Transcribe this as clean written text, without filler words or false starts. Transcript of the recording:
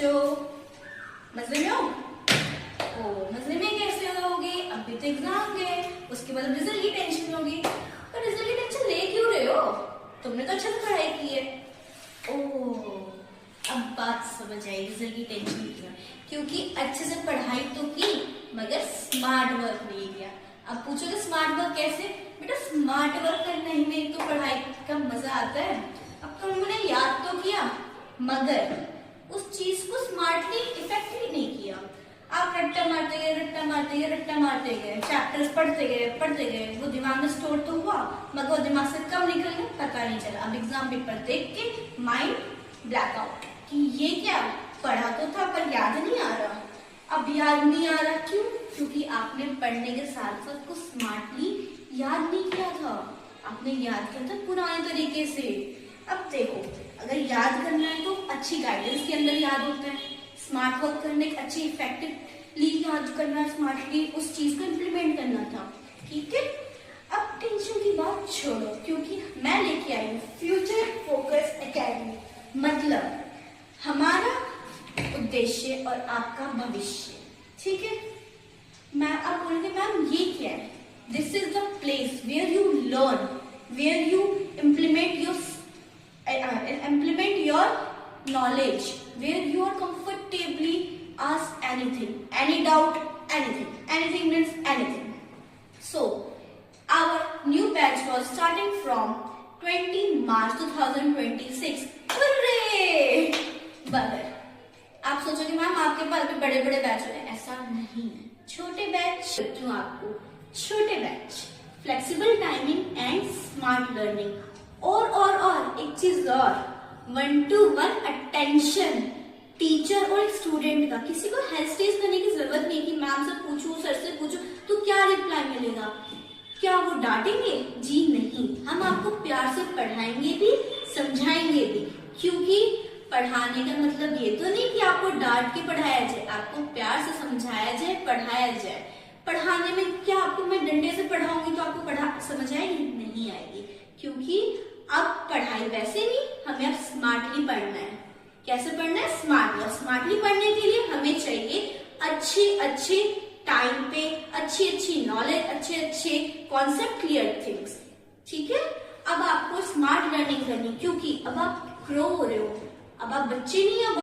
बच्चों, मजे में हो? ओ मजे में कैसे होगे? अभी तो एग्जाम गए, उसके बाद रिजल्ट की टेंशन होगी। पर रिजल्ट की टेंशन ले क्यों रहे हो? तुमने तो अच्छे से पढ़ाई की है। ओ अब बात समझ आई, रिजल्ट की टेंशन क्यों? क्योंकि अच्छे से पढ़ाई तो की मगर स्मार्ट वर्क नहीं किया। अब पूछोगे स्मार्ट वर्क कैसे? बेटा स्मार्ट वर्क करने ही में तो पढ़ाई का मजा आता है। अब तुमने याद तो किया मगर उस चीज को स्मार्टली इफेक्टिवली नहीं किया। आप रट्टा मारते गए, रट्टा मारते गए, रट्टा मारते गए, चैप्टर्स पढ़ते गए, वो दिमाग में स्टोर तो हुआ मगर वो दिमाग से कब निकल गया पता नहीं चला। अब एग्जाम पेपर देख के माइंड ब्लैकआउट कि ये क्या पढ़ा तो था पर याद नहीं आ रहा। अब याद नहीं आ रहा क्यों? क्योंकि आपने पढ़ने के साथ साथ कुछ स्मार्टली याद नहीं किया था। आपने याद किया था पुराने तरीके से। अब देखो अगर याद करना है तो अच्छी गाइडेंस के अंदर याद होता है। स्मार्ट वर्क करने की अच्छी इफेक्टिवली याद करना, स्मार्टली उस चीज को इम्प्लीमेंट करना था। ठीक है, अब टेंशन की बात छोड़ो क्योंकि मैं लेके आई हूँ फ्यूचर फोकस एकेडमी। मतलब हमारा उद्देश्य और आपका भविष्य। ठीक है, मैं अब बोलेंगे मैम ये क्या है? This is the place where you learn, where you implement your knowledge, where you are comfortably ask anything, any doubt, anything means anything. So our new batch was starting from 20 March 2026. Hooray! मगर आप सोचोगे ma'am आपके पास भी बड़े बड़े batch है। ऐसा नहीं है, छोटे बैच क्यों आपको? छोटे batch, flexible timing and smart learning. और एक चीज और, 1-to-1 अटेंशन टीचर और एक स्टूडेंट का। किसी को हेजिटेट करने की जरूरत नहीं कि मैम से पूछूं, सर से पूछूं तो क्या रिप्लाई मिलेगा। क्या वो डांटेंगे? जी नहीं, हम आपको प्यार से पढ़ाएंगे भी, समझाएंगे भी। क्योंकि पढ़ाने का मतलब ये तो नहीं कि आपको डांट के पढ़ाया जाए, आपको प्यार से समझाया जाए, पढ़ाया जाए। पढ़ाने में क्या आपको मैं डंडे से पढ़ाऊंगी तो आपको पढ़ा समझ आएगी? नहीं आएगी। क्योंकि अब पढ़ाई वैसे नहीं, हमें अब स्मार्टली पढ़ना है। कैसे पढ़ना है? स्मार्टली। और स्मार्टली पढ़ने के लिए हमें चाहिए अच्छे टाइम पे अच्छी नॉलेज, अच्छे कॉन्सेप्ट, क्लियर थिंग्स। ठीक है, अब आपको स्मार्ट लर्निंग करनी क्योंकि अब आप ग्रो हो रहे हो। अब आप बच्चे नहीं, अब